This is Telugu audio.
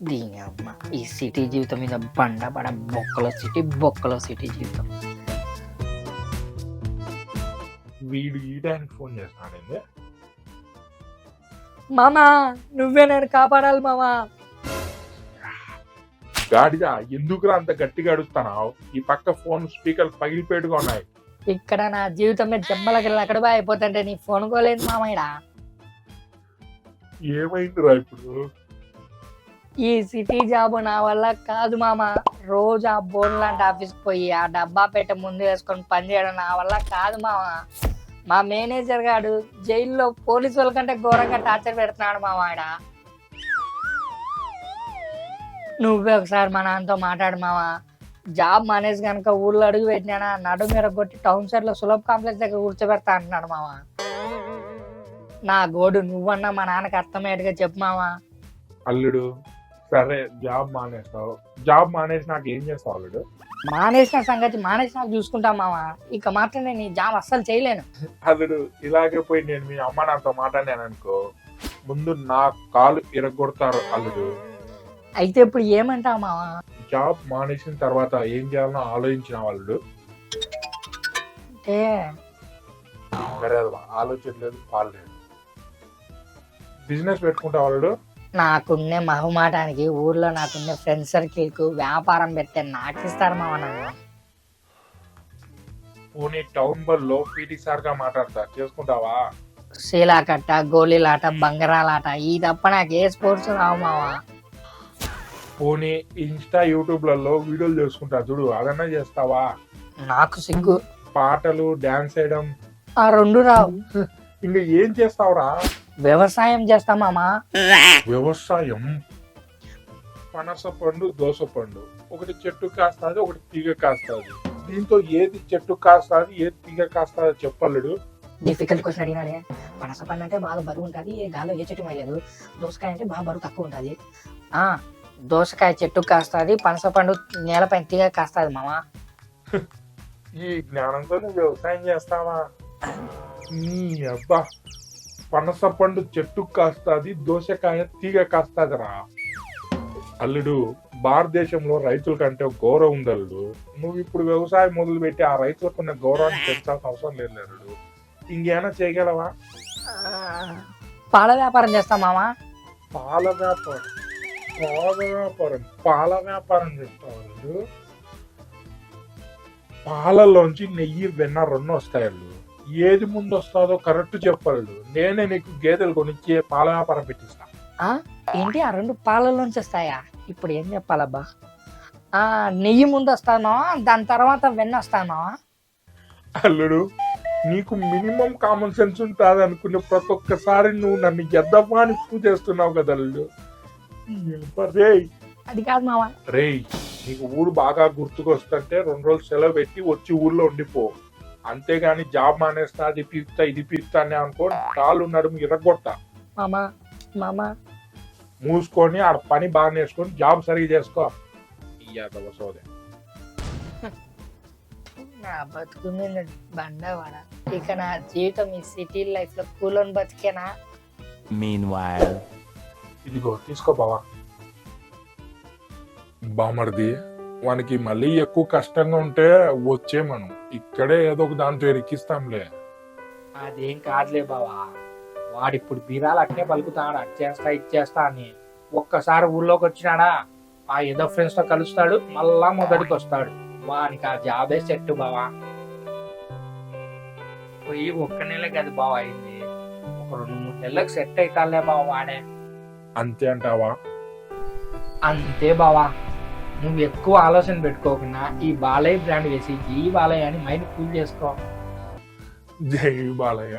దీని అమ్మ ఈ సిటీ జీవితం మీద బండ బొక్కలో సిటీ జీవితం. వీడు ఈ టైంకి ఫోన్ చేస్తున్నాడండి. మామా నువ్వే నేను కాపాడాలి మామా. గాడిద ఎందుకురా అంత గట్టిగా అడుగుతున్నావు? ఈ పక్క ఫోన్ స్పీకర్ పగిలిపోయేట్టుగా ఉన్నాయి. ఇక్కడ నా జీవితం మీద జమ్మలకి అక్కడ బాగా అయిపోతుంటే నీ ఫోన్ కోలేదు మామయ్య. ఏమైందిరా ఇప్పుడు? ఈ సిటీ జాబ్ నా వల్ల కాదు మామ. రోజు ఆ బోన్ లాంటి ఆఫీస్కి పోయి ఆ డబ్బా పెట్ట ముందు వేసుకొని పని చేయడం నా వల్ల కాదు మామ. మా మేనేజర్ గాడు జైల్లో పోలీసు వాళ్ళ కంటే ఘోరంగా టార్చర్ పెడుతున్నాడు మామ. ఆడ నువ్వే ఒకసారి మా నాన్నతో మాట్లాడు మామ. జాబ్ మానేసి కనుక ఊళ్ళో అడుగు పెట్టినా నడు మీద కొట్టి టౌన్ సైడ్ లో సులభ్ కాంప్లెక్స్ దగ్గర కూర్చోబెడతా అంటున్నాడు మామ. నా గోడు నువ్వన్నా మా నాన్నకి అర్థమయ్యేట్టుగా చెప్పు మామ. అల్లుడు సరే జాబ్ మానేస్తావు, జాబ్ మానేసి నాకు ఏం చేస్తావు అల్లుడు? మానేసిన సంగతి మానేసినాక చూసుకుంటాం మామ. ఇక మాత్రం నేను ఈ జాబ్ అస్సలు చేయలేను. అల్లుడు ఇలాగే పోయి నేను మీ అమ్మ నాతో మాట్లాడాను అనుకో, ముందు నా కాలు ఇరగొడతారు అల్లుడు. అయితే ఇప్పుడు ఏమంటావు మామ? జాబ్ మానేసిన తర్వాత ఏం చేయాలనో ఆలోచించిన అల్లుడు. అంటే సరే అది ఆలోచించలేదు, పాలేదు. బిజినెస్ పెట్టుకుంటావు అల్లుడు? నాకున్నే మహుమాటానికి ఊర్లో నాకున్నే ఫ్రెండ్ సర్కిల్ కు వ్యాపారం పెడితే నాకు ఇస్తారు మామ. నన్ను పోనీ టౌన్ బల్లో పీటీ సార్ గా మాట్లాడతా, చేసుకుంటావా? శీలాకట్ట, గోళీలాట, బంగారాలాట ఈ తప్ప నాకు ఏ స్పోర్ట్స్ రావు మామ. పోనీ ఇన్స్టా యూట్యూబ్లలో వీడియోలు చేసుకుంటా చూడు, అదన్నా చేస్తావా? నాకు సిగ్గు. పాటలు డాన్స్ చేయడం ఆ రెండు రావు. ఇంకా ఏం చేస్తావురా? వ్యవసాయం చేస్తా మామ. వ్యవసాయం? పనస పండు, దోస పండు, ఒకటి చెట్టు కాస్తాది, ఒకటి తీగ కాస్తాది. దీంతో ఏది చెట్టు కాస్తాది, ఏది తీగ కాస్తాది చెప్పల్లుడు? Difficult question అడిగినాడే. పనస పండు అంటే బాగా బరువు ఉంటుంది, గాల్లో ఏ చెట్టు వేయలేదు. దోసకాయ అంటే బాగా బరువు తక్కువ ఉంటుంది. దోసకాయ చెట్టు కాస్తుంది, పనస పండు నేలపైన తీగ కాస్తుంది మామ. ఈ జ్ఞానంతో నువ్వు వ్యవసాయం చేస్తావా? నీ అబ్బా, పనస పండు చెట్టు కాస్తాది, దోసకాయ తీగ కాస్తాదిరా. అల్లుడు భారతదేశంలో రైతుల కంటే గౌరవం ఉంది అల్లుడు. నువ్వు ఇప్పుడు వ్యవసాయం మొదలు పెట్టి ఆ రైతులకు ఉన్న గౌరవాన్ని పెంచాల్సిన అవసరం లేదు అల్లుడు. ఇంకేమైనా చేయగలవా? పాల వ్యాపారం చేస్తా మామ. పాల వ్యాపారం? పాల వ్యాపారం చేస్తావు అల్లుడు? పాలలోంచి నెయ్యి, వెన్న రెండు వస్తాయి అల్లుడు. ఏది ముందు వస్తుందో కరెక్ట్ చెప్పాలి. నేనే నీకు గేదెలు కొనిచ్చి పాల వ్యాపారం పెట్టిస్తా. ఏంటి ఆ రెండు పాలలోంచి వస్తాయా? ఇప్పుడు ఏం చెప్పాలబ్బా? నెయ్యి ముందు వస్తానో దాని తర్వాత వెన్న వస్తానో? అల్లుడు నీకు మినిమం కామన్ సెన్స్ ఉంటుంది అనుకునే ప్రతి ఒక్కసారి నువ్వు నన్ను ఎద్దవా అని ప్రూవ్ చేస్తున్నావు కదా అల్లుడు. రేయ్ అది కాదు మామ. రేయ్ నీకు ఊరు బాగా గుర్తుకొస్తుంటే 2 రోజులు సెలవు పెట్టి వచ్చి ఊర్లో ఉండిపో. అంతేగాని జాబ్ మానేస్తా, అది పీకుతా ఇది పీకుతా అని అనుకో, కాళ్ళు నడుము ఇరగొడతా. మామ మామ మూసుకొని ఆడ పని బాగా నేర్చుకొని జాబ్ సరిగ్గా చేసుకో. సోదే నా బతుకు మీద బండవాడ. ఇక నా జీవితం ఈ సిటీ లైఫ్ లో కూలోని బతికేనా? ఇదిగో తీసుకో బావా. బామర్ది వానికి మళ్ళీ ఎక్కువ కష్టంగా ఉంటే వచ్చే మనం ఇక్కడే ఏదో ఒక దాంతో ఎరికిస్తాంలే. అదేం కాదులే బావా. వాడిప్పుడు బీరాలు అట్నే పలుకుతాడు, అట్ చేస్తా ఇచ్చేస్తా అని. ఒక్కసారి ఊళ్ళోకి వచ్చినాడా ఆ ఏదో ఫ్రెండ్స్ తో కలుస్తాడు, మళ్ళా మొదటికి వస్తాడు. వానికి ఆ జాబే సెట్ బావా. పోయి ఒక్క నెల కదా బావా అయింది, ఒక 2-3 నెలలకు సెట్ అవుతాలే బావా వాడే. అంతే అంటావా? అంతే బావా. నువ్వు ఎక్కువ ఆలోచన పెట్టుకోకుండా ఈ బాలయ్య బ్రాండ్ వేసి జీ బాలయ్య అని మైండ్ కూల్ చేసుకో. జై బాలయ్య.